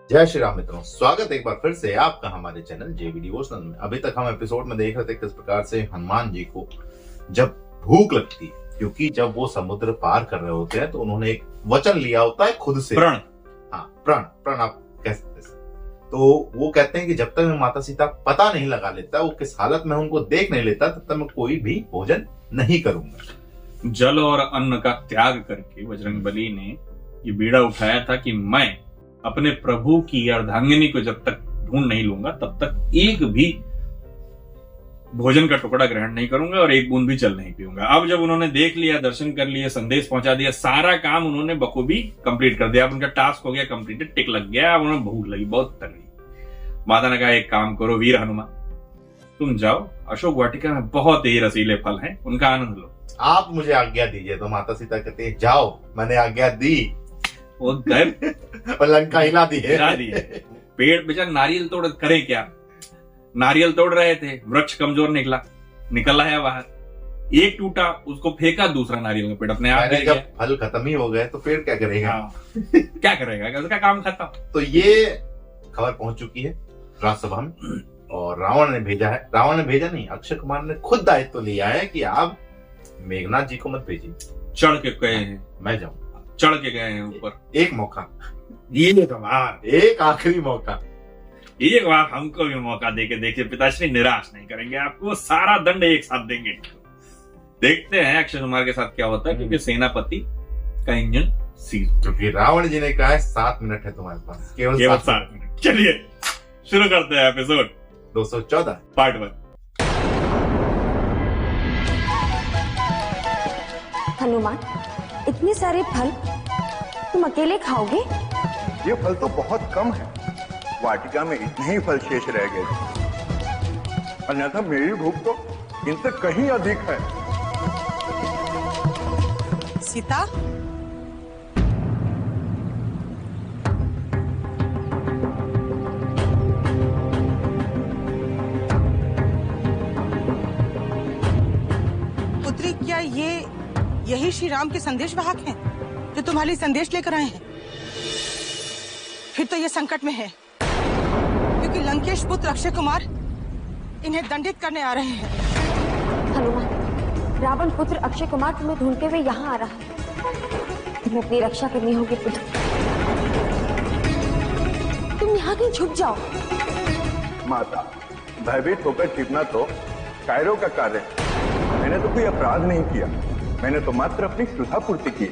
जय श्री राम मित्रों, स्वागत है एक बार फिर से आपका हमारे चैनल जेबी डिवोशनल में। अभी तक हम एपिसोड में देख रहे थे किस प्रकार से हनुमान जी को जब भूख लगती है, क्योंकि जब वो समुद्र पार कर रहे होते हैं तो उन्होंने एक वचन लिया होता है खुद से, प्रण। हाँ, प्रण आप कह सकते हैं। तो वो कहते हैं कि जब तक मैं माता सीता पता नहीं लगा लेता, वो किस हालत में उनको देख नहीं लेता, तब तक मैं कोई भी भोजन नहीं करूंगा। जल और अन्न का त्याग करके बजरंगबली ने ये बीड़ा उठाया था कि मैं अपने प्रभु की अर्धांगिनी को जब तक ढूंढ नहीं लूंगा तब तक एक भी भोजन का टुकड़ा ग्रहण नहीं करूंगा और एक बूंद भी जल नहीं पीऊंगा। अब जब उन्होंने देख लिया, दर्शन कर लिए, संदेश पहुंचा दिया, सारा काम उन्होंने बखूबी कंप्लीट कर दिया। अब उनका टास्क हो गया कंप्लीटेड, टिक लग गया। अब उन्हें भूख लगी, बहुत तगड़ी। माता ने कहा एक काम करो वीर हनुमान, तुम जाओ, अशोक वाटिका में बहुत ही रसीले फल हैं, उनका आनंद लो। आप मुझे आज्ञा दीजिए। तो माता सीता कहते हैं जाओ, मैंने आज्ञा दी। वो गए और लंका हिला दी है। पेड़ बेचारा नारियल तोड़ करे क्या, नारियल तोड़ रहे थे, वृक्ष कमजोर निकल आया बाहर, एक टूटा, उसको फेंका, दूसरा नारियल का पेड़ अपने आप गिर गया। फल खत्म ही हो गए तो पेड़ क्या करेगा? क्या करेगा, उसका काम खत्म। तो ये खबर पहुंच चुकी है राजसभा में और रावण ने भेजा नहीं, अक्षय कुमार ने खुद दायित्व लिया है कि आप मेघनाथ जी को मत भेजिए। चढ़ के गए हैं, मैं जाऊं, चढ़ के गए हैं ऊपर। एक मौका, एक आखिरी मौका, एक बार हमको भी मौका देके देखिए, पिताश्री निराश नहीं करेंगे आपको, सारा दंड एक साथ देंगे। देखते हैं अक्षय कुमार के साथ क्या होता है, क्योंकि सेनापति का इंजन सीज, क्योंकि रावण जी ने कहा है 7 मिनट है तुम्हारे पास, केवल 7 मिनट। चलिए शुरू करते हैं एपिसोड 214 पार्ट 1। हनुमान, इतने सारे फल तुम अकेले खाओगे? ये फल तो बहुत कम है, वाटिका में इतने ही फल शेष रह गए, अन्यथा मेरी भूख तो इनसे कहीं अधिक है। सीता, पुत्री, क्या यही श्री राम के संदेश वाहक हैं जो तुम्हारे संदेश लेकर आए हैं? फिर तो ये संकट में है, क्योंकि लंकेश पुत्र अक्षय कुमार इन्हें दंडित करने आ रहे हैं। हनुमान, रावण पुत्र अक्षय कुमार तुम्हें ढूंढते हुए यहाँ आ रहा है। तुम्हें अपनी रक्षा करनी होगी पुत्र। तुम यहाँ कहीं छुप जाओ। माता, भयभीत होकर छिपना तो कायरों का कार्य है। मैंने तो कोई अपराध नहीं किया, मैंने तो मात्र अपनी श्रद्धा पूर्ति की।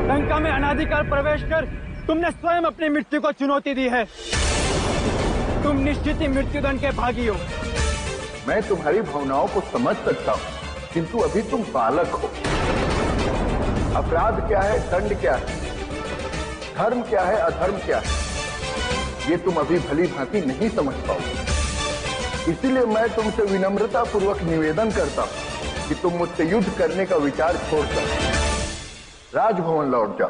लंका में अनाधिकार प्रवेश कर तुमने स्वयं अपनी मृत्यु को चुनौती दी है। तुम निश्चित ही मृत्युदंड के भागी हो। मैं तुम्हारी भावनाओं को समझ सकता हूँ, किंतु अभी तुम बालक हो। अपराध क्या है, दंड क्या है, धर्म क्या है, अधर्म क्या है, ये तुम अभी भली भांति नहीं समझ पाओगे। इसीलिए मैं तुमसे विनम्रता पूर्वक निवेदन करता हूँ कि तुम मुझसे युद्ध करने का विचार छोड़कर राजभवन लौट जाओ।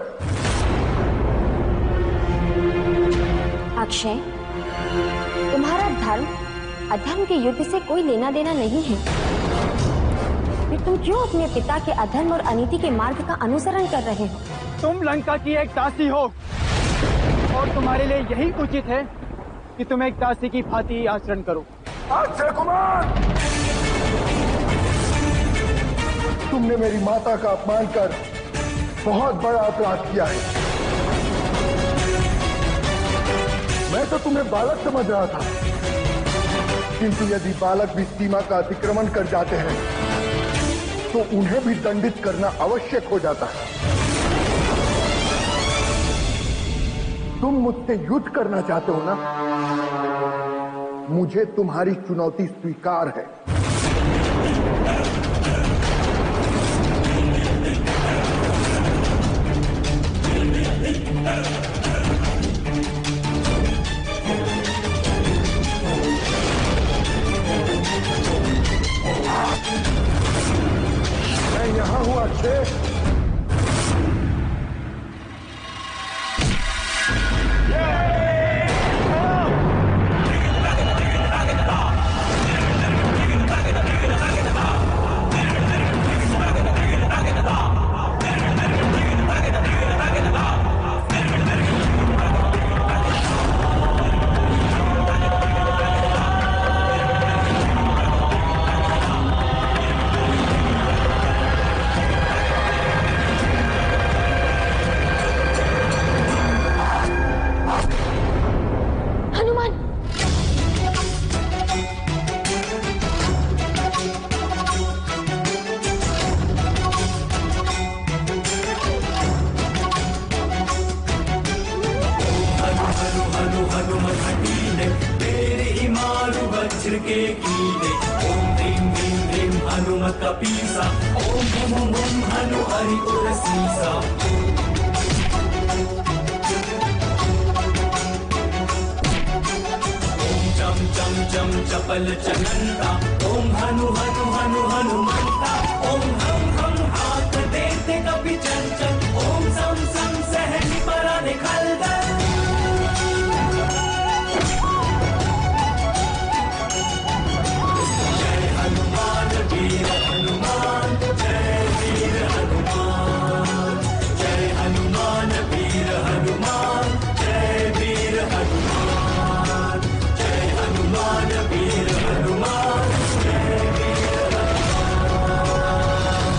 अक्षय, तुम्हारा धर्म अधर्म के युद्ध से कोई लेना देना नहीं है। फिर तुम क्यों अपने पिता के अधर्म और अनीति के मार्ग का अनुसरण कर रहे हो? तुम लंका की एक दासी हो और तुम्हारे लिए यही उचित है कि तुम एक दासी की भांति आचरण करो। अक्षय कुमार, तुमने मेरी माता का अपमान कर बहुत बड़ा अपराध किया है। मैं तो तुम्हें बालक समझ रहा था, किंतु यदि बालक भी सीमा का अतिक्रमण कर जाते हैं तो उन्हें भी दंडित करना आवश्यक हो जाता है। तुम मुझसे युद्ध करना चाहते हो ना? मुझे तुम्हारी चुनौती स्वीकार है। हनुमत हटीले तेरे ही मारु वज्र के कीले ओम ह्रीं ह्रीं ह्रीं हनुमत कपीसा ओम हुम हुम हुम हनु हरि उर सीसा ओम चम चम चम चपल चनंता ओम हनु हनु हनु हनुमंता ओम हम हाथ देते कपि चंचल ओम सम सम सहनि पराने खलदल जय हनुमान वीर हनुमान जय वीर हनुमान जय हनुमान वीर हनुमान जय वीर हनुमान जय हनुमान वीर हनुमान जय वीर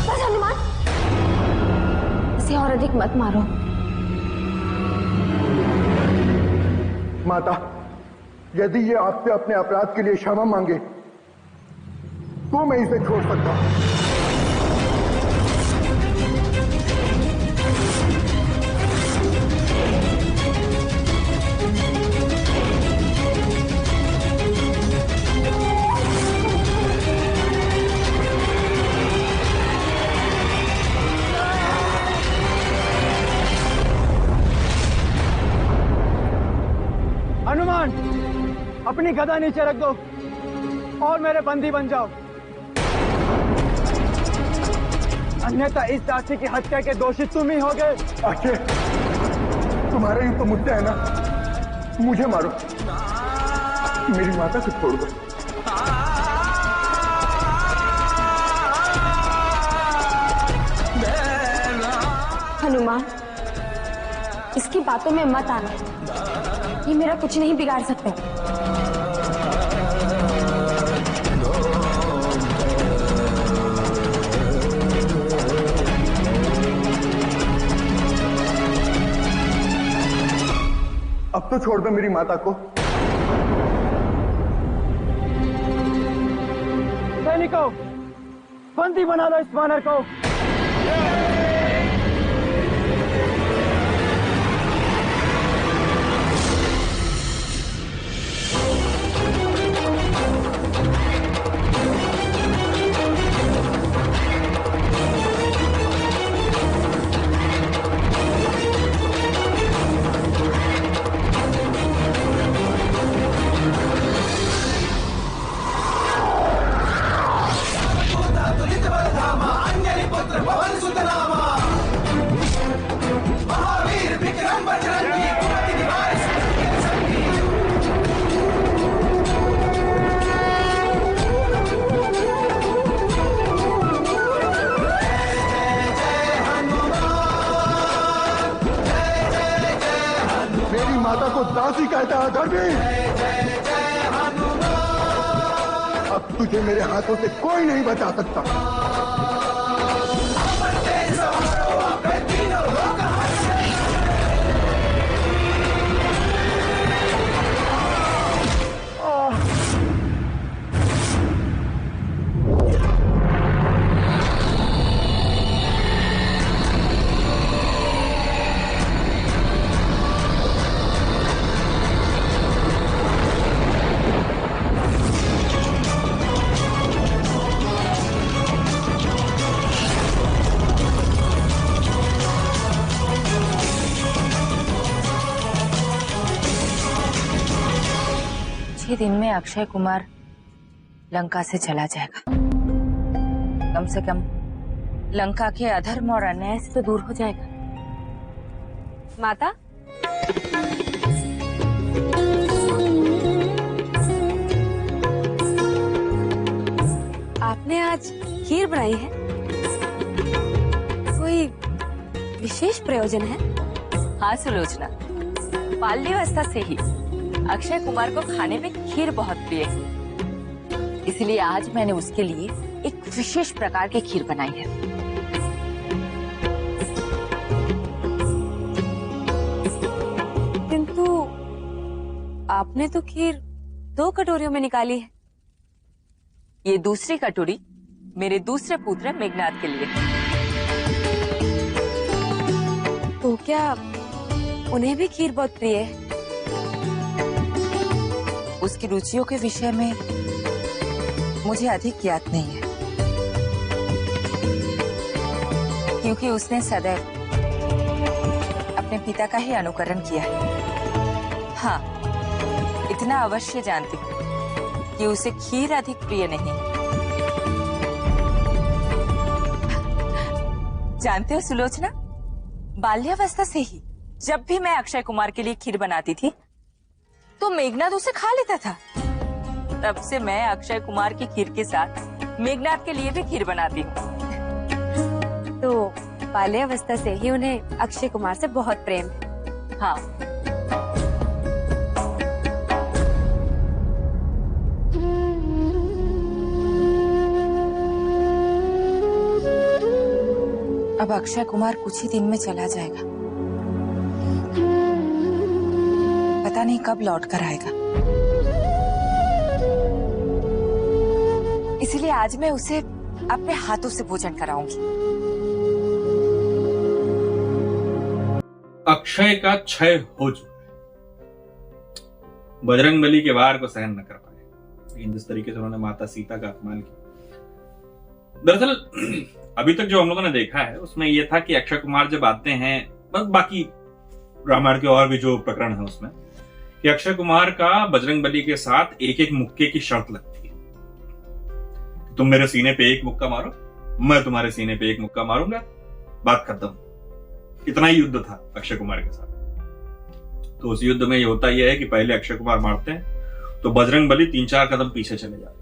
बस हनुमान, इसे और अधिक मत मारो। माता, यदि ये आपसे अपने अपराध के लिए क्षमा मांगे तो मैं इसे छोड़ सकता हूं। हनुमान, अपनी गदा नीचे रख दो और मेरे बंदी बन जाओ, अन्यथा इस दासी की हत्या के दोषी तुम ही होगे। अक्षय, तुम्हारा ही तो मुद्दा है ना, मुझे मारो, मेरी माता को छोड़ दो। हनुमान, इसकी बातों में मत आना, ये मेरा कुछ नहीं बिगाड़ सकते। अब तो छोड़ दो मेरी माता को। सैनिकों, बंदी बना लो इस वानर को। मेरी माता को दासी कहता है धर्मी। अब तुझे मेरे हाथों से कोई नहीं बचा सकता। दिन में अक्षय कुमार लंका से चला जाएगा। कम से कम लंका के अधर्म और अन्याय से तो दूर हो जाएगा। माता, आपने आज खीर बनाई है, कोई विशेष प्रयोजन है? हाँ सुलोचना, बाल्यावस्था से ही अक्षय कुमार को खाने में खीर बहुत प्रिय है, इसलिए आज मैंने उसके लिए एक विशेष प्रकार की खीर बनाई है। किंतु आपने तो खीर 2 कटोरियों में निकाली है। ये दूसरी कटोरी मेरे दूसरे पुत्र मेघनाथ के लिए। तो क्या उन्हें भी खीर बहुत प्रिय है? उसकी रुचियों के विषय में मुझे अधिक ज्ञात नहीं है, क्योंकि उसने सदैव अपने पिता का ही अनुकरण किया है। हाँ, इतना अवश्य जानती हूँ कि उसे खीर अधिक प्रिय नहीं है। जानते हो सुलोचना, बाल्यावस्था से ही जब भी मैं अक्षय कुमार के लिए खीर बनाती थी तो मेघनाथ उसे खा लेता था। तब से मैं अक्षय कुमार की खीर के साथ मेघनाथ के लिए भी खीर बनाती हूँ। तो बाल्यावस्था से ही उन्हें अक्षय कुमार से बहुत प्रेम है। हाँ, अब अक्षय कुमार कुछ ही दिन में चला जाएगा। पता नहीं कब लौट कर आएगा। इसलिए आज मैं उसे अपने हाथों से भोजन कराऊंगी। अक्षय का क्षय हो चुका है। बजरंगबली के वार को सहन न कर पाए, लेकिन जिस तरीके से उन्होंने माता सीता का अपमान किया। दरअसल अभी तक जो हम लोगों ने देखा है उसमें यह था कि अक्षय कुमार जब आते हैं, बस बाकी रामायण के और भी जो प्रकरण है उसमें, कि अक्षय कुमार का बजरंगबली के साथ एक एक मुक्के की शर्त लगती है। तुम मेरे सीने पे एक मुक्का मारो, मैं तुम्हारे सीने पे एक मुक्का मारूंगा, बात खत्म। इतना ही युद्ध था अक्षय कुमार के साथ। तो उस युद्ध में ये होता यह है कि पहले अक्षय कुमार मारते हैं तो बजरंगबली 3-4 कदम पीछे चले जाते हैं।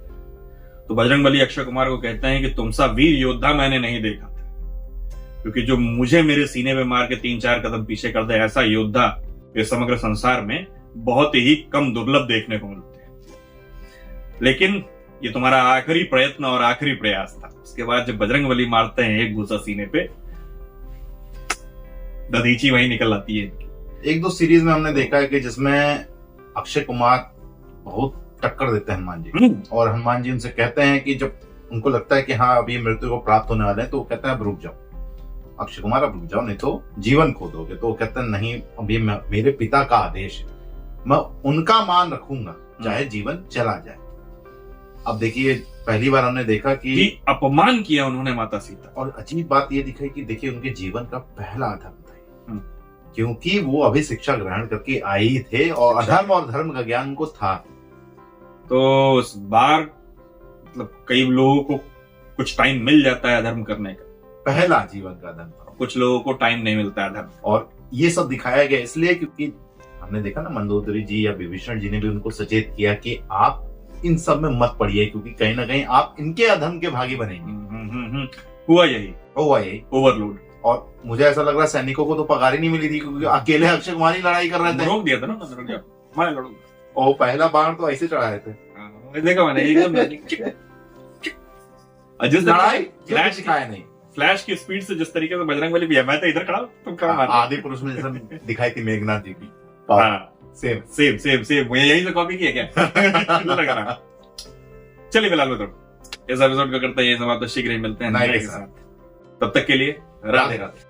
तो बजरंगबली अक्षय कुमार को कहते हैं कि तुम सा वीर योद्धा मैंने नहीं देखा था, क्योंकि जो मुझे मेरे सीने में मार के 3-4 कदम पीछे कर दे, ऐसा योद्धा इस समग्र संसार में बहुत ही कम दुर्लभ देखने को मिलते हैं। लेकिन ये तुम्हारा आखिरी प्रयत्न और आखिरी प्रयास था। उसके बाद जब बजरंगबली मारते हैं एक घूसा सीने पे, दधीची वही निकल आती है। 1-2 सीरीज में हमने देखा है कि जिसमें अक्षय कुमार बहुत टक्कर देते हैं हनुमान जी, और हनुमान जी उनसे कहते हैं कि जब उनको लगता है कि हाँ अभी मृत्यु को प्राप्त होने वाले हैं, तो वो कहते हैं अब रुक जाओ अक्षय कुमार, अब रुक जाओ नहीं तो जीवन खो दोगे। तो वो कहते हैं नहीं, अभी मेरे पिता का आदेश है, मैं उनका मान रखूंगा चाहे जीवन चला जाए। अब देखिए पहली बार हमने देखा कि अपमान किया उन्होंने माता सीता, और अजीब बात ये दिखाई कि देखिए उनके जीवन का पहला अधर्म था, क्योंकि वो अभी शिक्षा ग्रहण करके आई थे और अधर्म और धर्म का ज्ञान उनको था। तो उस बार मतलब कई लोगों को कुछ टाइम मिल जाता है अधर्म करने का, पहला जीवन का अधर्म था। कुछ लोगों को टाइम नहीं मिलता है अधर्म। और ये सब दिखाया गया इसलिए क्योंकि हमने देखा ना, मंदोदरी जी या विभीषण जी ने भी उनको सचेत किया कि आप इन सब में मत पड़िए, क्योंकि कहीं ना कहीं आप इनके अधर्म के भागी बनेंगे। हुआ यही ओवरलोड। और मुझे ऐसा लग रहा है सैनिकों को तो पगार ही नहीं मिली थी, क्योंकि अकेले अक्षय कुमार ही लड़ाई कर रहे थे। रोक दिया था ना, मैं लड़ूंगा। और पहला बाण तो ऐसे चढ़ाए थे, देखा मैंने एकदम लड़ाई फ्लैश दिखाया नहीं। फ्लैश की स्पीड से जिस तरीके से बजरंगबली भी है, मैं तो इधर खड़ा हूं, तुम कहां मार। आदि पुरुष में जैसे दिखाई थी मेघनाथ जी की, सेम मुझे यही से कॉपी किया क्या? लग रहा। चलिए फिलहाल तो इस एपिसोड को करते हैं समाप्त। शीघ्र ही मिलते हैं नए के साथ। तब तक के लिए राधे राधे।